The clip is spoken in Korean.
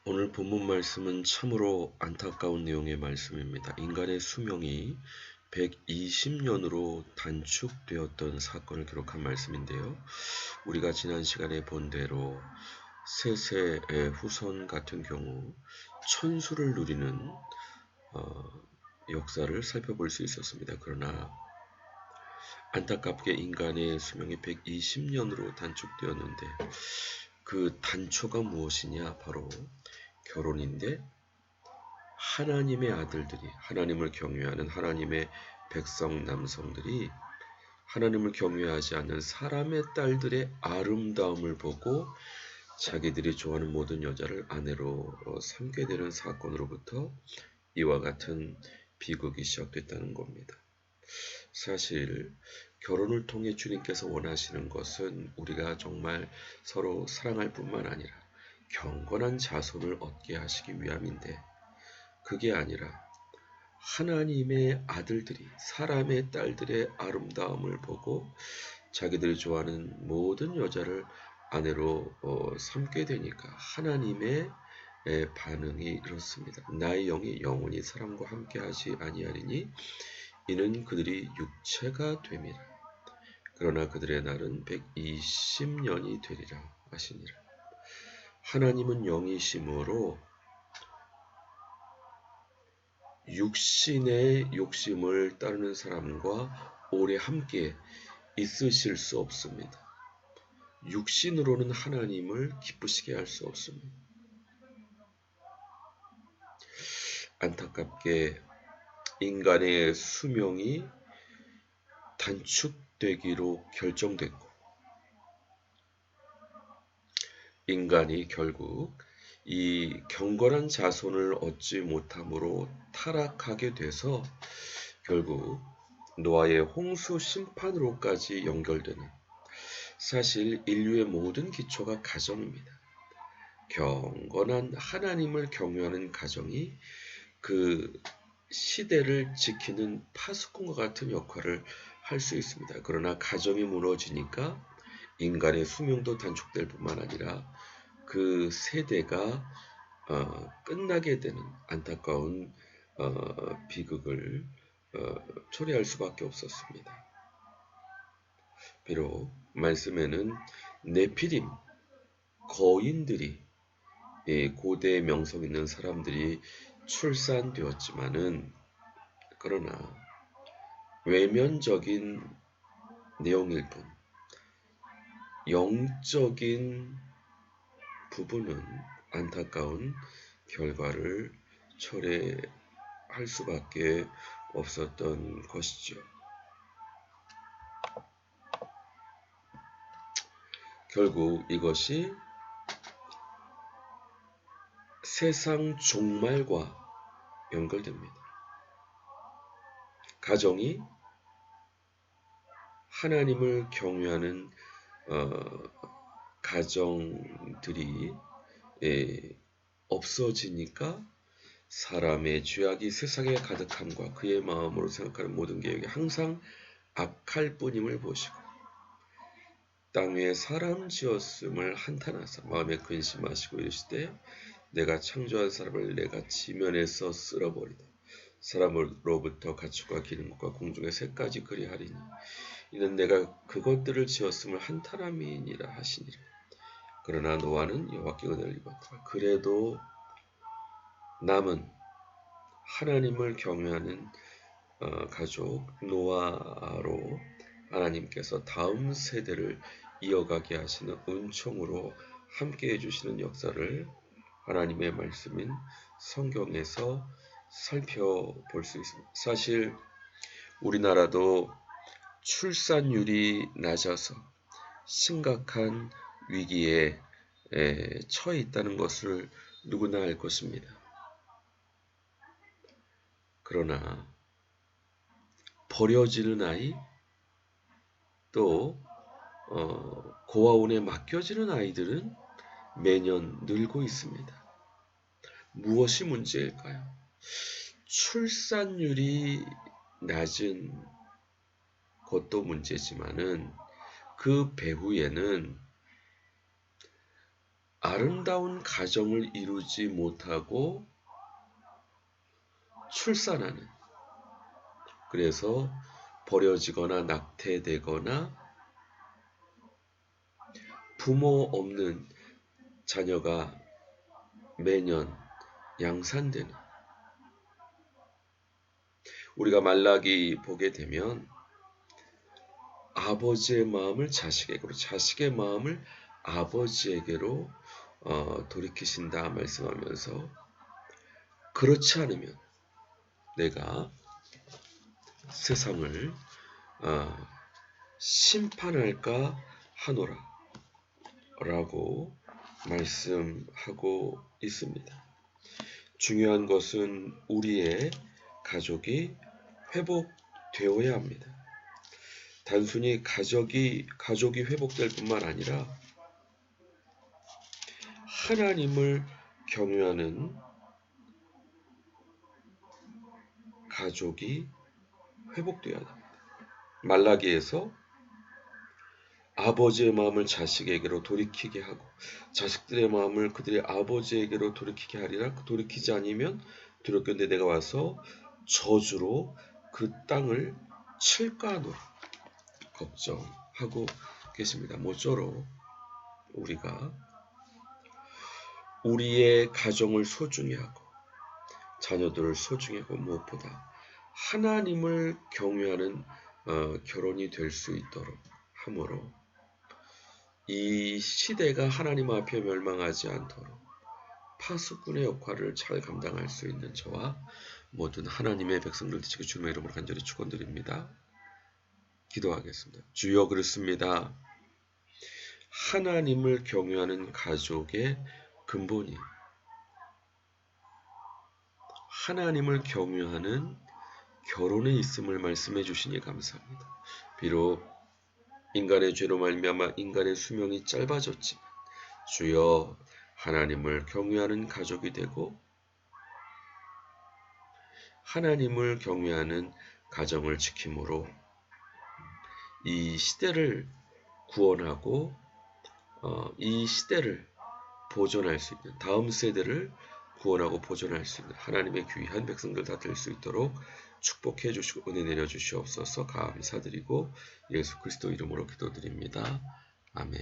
오늘 본문 말씀은 참으로 안타까운 내용의 말씀입니다. 인간의 수명이 120년으로 단축되었던 사건을 기록한 말씀인데요. 우리가 지난 시간에 본 대로 셋의 후손 같은 경우 천수를 누리는 역사를 살펴볼 수 있었습니다. 그러나 안타깝게 인간의 수명이 120년으로 단축되었는데 그 단초가 무엇이냐? 바로 결혼인데 하나님의 아들들이, 하나님을 경외하는 하나님의 백성 남성들이 하나님을 경외하지 않는 사람의 딸들의 아름다움을 보고 자기들이 좋아하는 모든 여자를 아내로 삼게 되는 사건으로부터 이와 같은 비극이 시작됐다는 겁니다. 사실 결혼을 통해 주님께서 원하시는 것은 우리가 정말 서로 사랑할 뿐만 아니라 경건한 자손을 얻게 하시기 위함인데, 그게 아니라 하나님의 아들들이 사람의 딸들의 아름다움을 보고 자기들이 좋아하는 모든 여자를 아내로 삼게 되니까 하나님의 반응이 이렇습니다. 나의 영이 영원히 사람과 함께하지 아니하리니 이는 그들이 육체가 됨이라. 그러나 그들의 날은 120년이 되리라 하시니라. 하나님은 영이심으로 육신의 욕심을 따르는 사람과 오래 함께 있으실 수 없습니다. 육신으로는 하나님을 기쁘시게 할 수 없습니다. 안타깝게 인간의 수명이 단축되기로 결정됐고, 인간이 결국 이 경건한 자손을 얻지 못함으로 타락하게 돼서 결국 노아의 홍수 심판으로까지 연결되는, 사실 인류의 모든 기초가 가정입니다. 경건한 하나님을 경외하는 가정이 그 시대를 지키는 파수꾼과 같은 역할을 할 수 있습니다. 그러나 가정이 무너지니까 인간의 수명도 단축될 뿐만 아니라 그 세대가 끝나게 되는 안타까운 비극을 초래할 수밖에 없었습니다. 비록 말씀에는 네피림, 거인들이, 고대 명성 있는 사람들이 출산되었지만은, 그러나 외면적인 내용일 뿐 영적인 부분은 안타까운 결과를 초래할 수밖에 없었던 것이죠. 결국 이것이 세상 종말과 연결됩니다. 가정이 하나님을 경외하는 가정들이 없어지니까 사람의 죄악이 세상에 가득함과 그의 마음으로 생각하는 모든 계획이 항상 악할 뿐임을 보시고 땅 위에 사람 지었음을 한탄하사 마음에 근심하시고 이르시되 내가 창조한 사람을 내가 지면에서 쓸어버리다 사람으로부터 가축과 기름과 공중의 새까지 그리하리니 이는 내가 그것들을 지었음을 한탄함이니라 하시니라. 그러나 노아는 여호와께 은혜를 입었다. 그래도 남은 하나님을 경외하는 가족 노아로 하나님께서 다음 세대를 이어가게 하시는 은총으로 함께 해주시는 역사를 하나님의 말씀인 성경에서 살펴볼 수 있습니다. 사실 우리나라도 출산율이 낮아서 심각한 위기에 처해 있다는 것을 누구나 알 것입니다. 그러나 버려지는 아이, 또 고아원에 맡겨지는 아이들은 매년 늘고 있습니다. 무엇이 문제일까요? 출산율이 낮은 것도 문제지만은 그 배후에는 아름다운 가정을 이루지 못하고 출산하는, 그래서 버려지거나 낙태되거나 부모 없는 자녀가 매년 양산되는, 우리가 말라기 보게 되면 아버지의 마음을 자식에게로, 자식의 마음을 아버지에게로 돌이키신다 말씀하면서, 그렇지 않으면 내가 세상을 심판할까 하노라 라고 말씀하고 있습니다. 중요한 것은 우리의 가족이 회복되어야 합니다. 단순히 가족이 회복될 뿐만 아니라 하나님을 경외하는 가족이 회복되어야 합니다. 말라기에서 아버지의 마음을 자식에게로 돌이키게 하고 자식들의 마음을 그들의 아버지에게로 돌이키게 하리라. 돌이키지 않으면 두렵건대 내가 와서 저주로 그 땅을 칠까 하노라 걱정하고 계십니다. 모쪼록 우리가 우리의 가정을 소중히 하고 자녀들을 소중히 하고 무엇보다 하나님을 경외하는 결혼이 될 수 있도록 함으로 이 시대가 하나님 앞에 멸망하지 않도록 파수꾼의 역할을 잘 감당할 수 있는 저와 모든 하나님의 백성들 되시고 주님의 이름으로 간절히 축원드립니다. 기도하겠습니다. 주여, 그렇습니다. 하나님을 경외하는 가족의 근본이 하나님을 경외하는 결혼에 있음을 말씀해 주시니 감사합니다. 비록 인간의 죄로 말미암아 인간의 수명이 짧아졌지만 주여, 하나님을 경외하는 가족이 되고 하나님을 경외하는 가정을 지킴으로 이 시대를 구원하고 이 시대를 보존할 수 있는, 다음 세대를 구원하고 보존할 수 있는 하나님의 귀한 백성들 다 될 수 있도록 축복해 주시고 은혜 내려 주시옵소서. 감사드리고 예수 그리스도 이름으로 기도드립니다. 아멘.